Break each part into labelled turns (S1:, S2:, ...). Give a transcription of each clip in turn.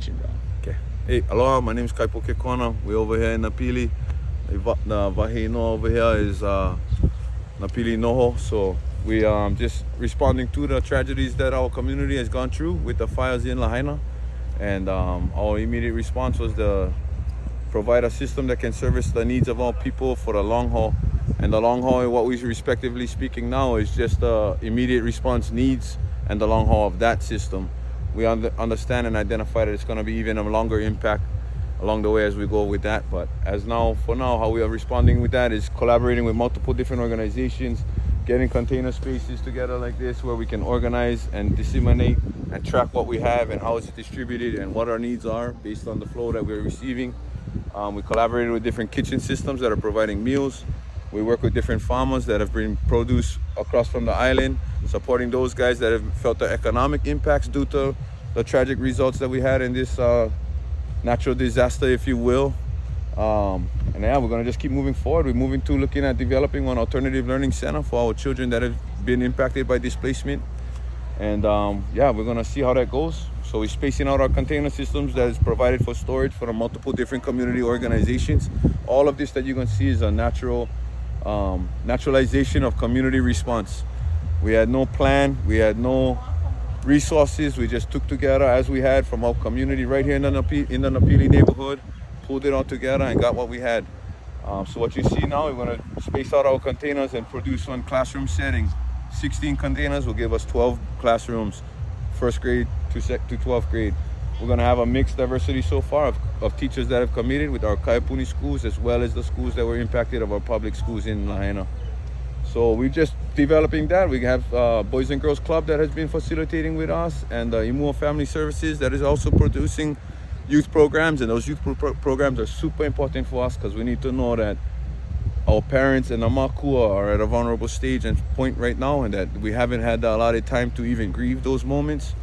S1: Okay. Hey, aloha, my name is Kaipo Kekona. We're over here in Napili. The Vahe no over here is Napili Noho. So we just responding to the tragedies that our community has gone through with the fires in Lahaina. And our immediate response was to provide a system that can service the needs of all people for the long haul. And the long haul, what we're respectively speaking now, is just the immediate response needs and the long haul of that system. We understand and identify that it's going to be even a longer impact along the way as we go with that. But for now, how we are responding with that is collaborating with multiple different organizations, getting container spaces together like this where we can organize and disseminate and track what we have and how it's distributed and what our needs are based on the flow that we're receiving. We collaborated with different kitchen systems that are providing meals. We work with different farmers that have been produce across from the island, supporting those guys that have felt the economic impacts due to the tragic results that we had in this natural disaster, if you will. And yeah, we're gonna just keep moving forward. We're moving to looking at developing an alternative learning center for our children that have been impacted by displacement. And yeah, we're gonna see how that goes. So we're spacing out our container systems that is provided for storage for the multiple different community organizations. All of this that you're gonna see is a naturalization of community response. We had no plan, we had no resources. We just took together as we had from our community right here in the Napili neighborhood, pulled it all together and got what we had. So what you see now, we're gonna space out our containers and produce one classroom setting. 16 containers will give us 12 classrooms, first grade to 12th grade. We're gonna have a mixed diversity so far of teachers that have committed with our Kaiapuni schools as well as the schools that were impacted of our public schools in Lahaina. So we're just developing that. We have Boys and Girls Club that has been facilitating with us, and Imua Family Services that is also producing youth programs. And those youth programs are super important for us because we need to know that our parents and the makua are at a vulnerable stage and point right now, and that we haven't had a lot of time to even grieve those moments,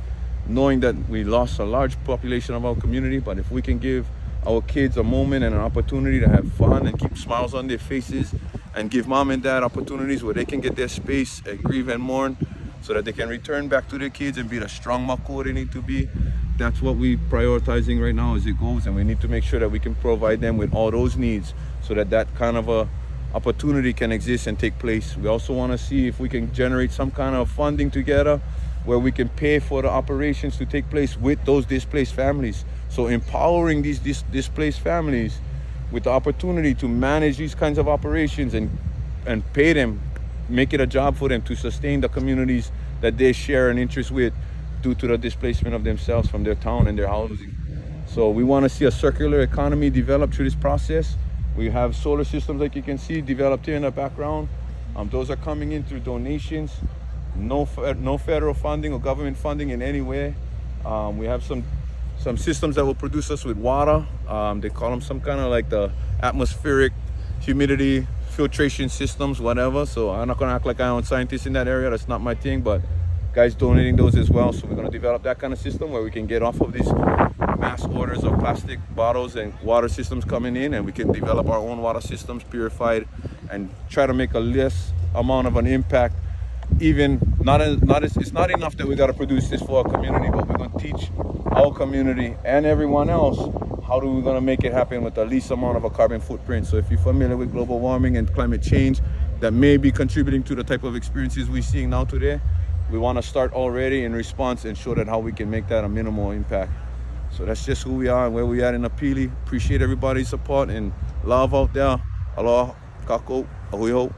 S1: knowing that we lost a large population of our community. But if we can give our kids a moment and an opportunity to have fun and keep smiles on their faces and give mom and dad opportunities where they can get their space and grieve and mourn so that they can return back to their kids and be the strong makua they need to be, that's what we're prioritizing right now as it goes. And we need to make sure that we can provide them with all those needs so that that kind of a opportunity can exist and take place. We also want to see if we can generate some kind of funding together where we can pay for the operations to take place with those displaced families. So empowering these displaced families with the opportunity to manage these kinds of operations and pay them, make it a job for them to sustain the communities that they share an interest with due to the displacement of themselves from their town and their housing. So we want to see a circular economy develop through this process. We have solar systems, like you can see, developed here in the background. Those are coming in through donations. No federal funding or government funding in any way. We have some systems that will produce us with water. They call them some kind of like the atmospheric humidity filtration systems, whatever. So I'm not gonna act like I'm a scientist in that area. That's not my thing, but guys donating those as well. So we're gonna develop that kind of system where we can get off of these mass orders of plastic bottles and water systems coming in, and we can develop our own water systems, purified, and try to make a less amount of an impact. It's not enough that we got to produce this for our community, but we're going to teach our community and everyone else how we're going to make it happen with the least amount of a carbon footprint. So if you're familiar with global warming and climate change that may be contributing to the type of experiences we're seeing now today, we want to start already in response and show that how we can make that a minimal impact. So that's just who we are and where we are in Napili. Appreciate everybody's support and love out there. Aloha, kako, ahui ho.